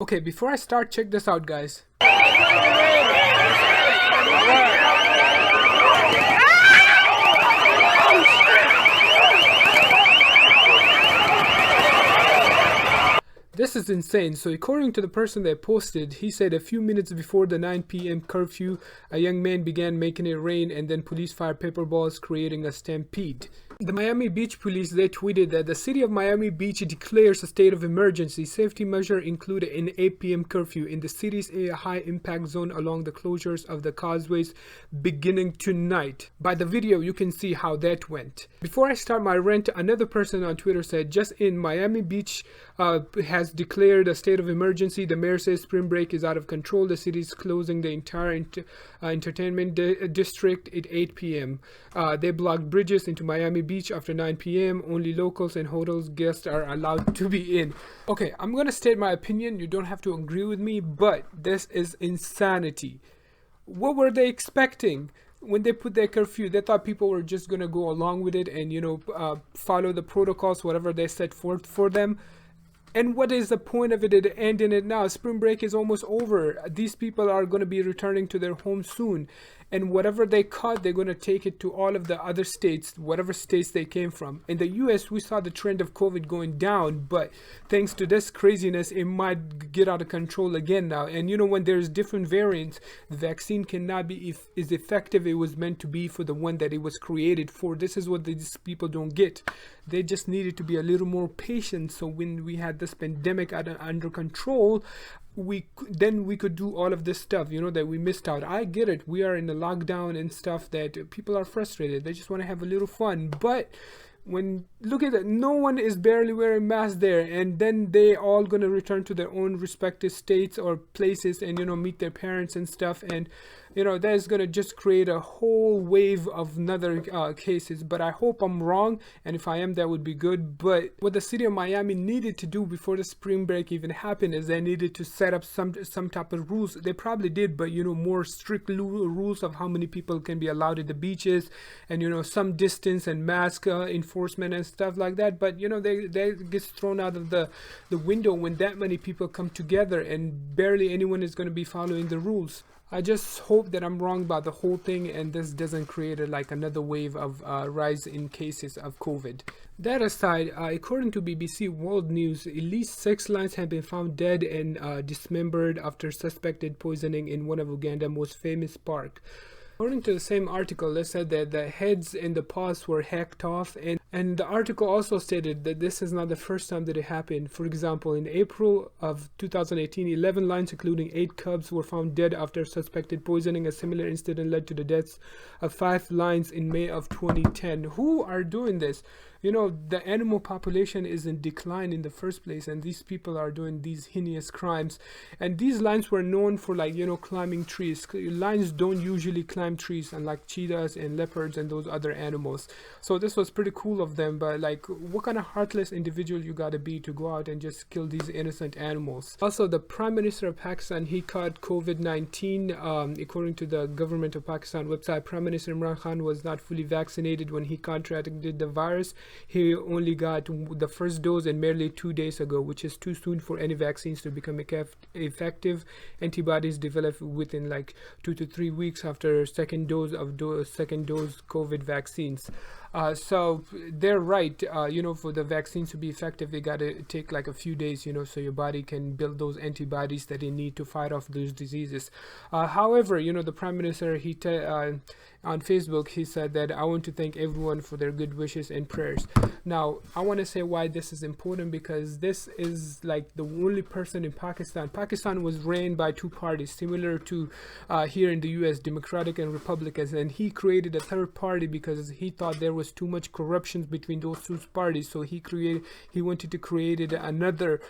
Okay, before I start, check this out, guys. This is insane. So according to the person that posted, he said a few minutes before the 9 p.m. curfew, a young man began making it rain and then police fired paper balls, creating a stampede. The Miami Beach police, they tweeted that the city of Miami Beach declares a state of emergency. Safety measure included an 8 p.m. curfew in the city's high impact zone along the closures of the causeways beginning tonight. By the video, you can see how that went. Before I start my rant, another person on Twitter said, just in Miami Beach has declared a state of emergency. The mayor says spring break is out of control. The city is closing the entire entertainment district at 8 p.m. They blocked bridges into Miami Beach after 9 p.m. Only locals and hotels guests are allowed to be in. Okay, I'm gonna state my opinion. You don't have to agree with me, but this is insanity. What were they expecting? When they put their curfew, they thought people were just gonna go along with it and follow the protocols, whatever they set forth for them. And what is the point of it ending it now? Spring break is almost over. These people are going to be returning to their homes soon. And whatever they caught, they're going to take it to all of the other states, whatever states they came from. In the US, we saw the trend of COVID going down, but thanks to this craziness, it might get out of control again now. And when there's different variants, the vaccine cannot be as effective it was meant to be for the one that it was created for. This is what these people don't get. They just needed to be a little more patient. So when we had this pandemic under control, we could do all of this stuff that we missed out. I get it, we are in the lockdown and stuff, that people are frustrated, they just want to have a little fun, but when look at it, no one is barely wearing masks there, and then they all gonna return to their own respective states or places and meet their parents and stuff, and that is gonna just create a whole wave of another cases. But I hope I'm wrong, and if I am, that would be good. But what the city of Miami needed to do before the spring break even happened is they needed to set up some type of rules. They probably did, but more strict rules of how many people can be allowed at the beaches, and some distance and mask enforcement and stuff like that. But they gets thrown out of the window when that many people come together and barely anyone is going to be following the rules. I just hope that I'm wrong about the whole thing and this doesn't create another wave of rise in cases of COVID. That aside, according to BBC World News, at least 6 lions have been found dead and dismembered after suspected poisoning in one of Uganda's most famous parks. According to the same article, they said that the heads and the paws were hacked off, and the article also stated that this is not the first time that it happened. For example, in April of 2018, 11 lions, including 8 cubs, were found dead after suspected poisoning. A similar incident led to the deaths of 5 lions in May of 2010. Who are doing this? The animal population is in decline in the first place, and these people are doing these heinous crimes. And these lions were known for climbing trees. Lions don't usually climb trees, unlike cheetahs and leopards and those other animals. So this was pretty cool of them, but what kind of heartless individual you gotta be to go out and just kill these innocent animals? Also, the Prime Minister of Pakistan, he caught COVID-19. According to the government of Pakistan website, Prime Minister Imran Khan was not fully vaccinated when he contracted the virus. He only got the first dose and merely 2 days ago, which is too soon for any vaccines to become effective. Antibodies develop within 2 to 3 weeks after second dose COVID vaccines. So they're right, for the vaccines to be effective, they got to take a few days, so your body can build those antibodies that you need to fight off those diseases. However, the Prime Minister, on Facebook, he said that I want to thank everyone for their good wishes and prayers. Now, I want to say why this is important, because this is the only person in Pakistan. Pakistan was reigned by 2 parties, similar to here in the US, Democratic and Republicans, and he created a third party because he thought there was too much corruption between those 2 parties. So he wanted to create another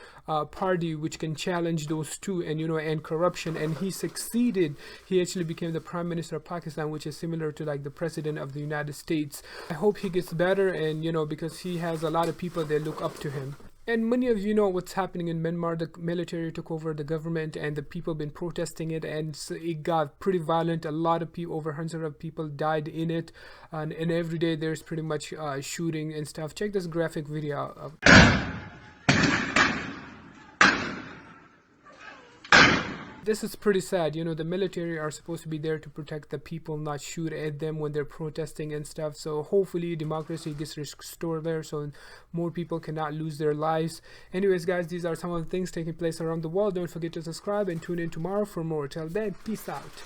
party which can challenge those 2 and end corruption, and he succeeded. He actually became the Prime Minister of Pakistan, which is similar to the President of the United States. I hope he gets better, and because he has a lot of people that look up to him. And many of you know what's happening in Myanmar. The military took over the government and the people been protesting it, and so it got pretty violent. A lot of people, over hundreds of people died in it, and every day there's pretty much shooting and stuff. Check this graphic video. this is pretty sad. You know, the military are supposed to be there to protect the people, not shoot at them when they're protesting and stuff. So hopefully democracy gets restored there, so more people cannot lose their lives. Anyways guys, these are some of the things taking place around the world. Don't forget to subscribe and tune in tomorrow for more. Till then, peace out.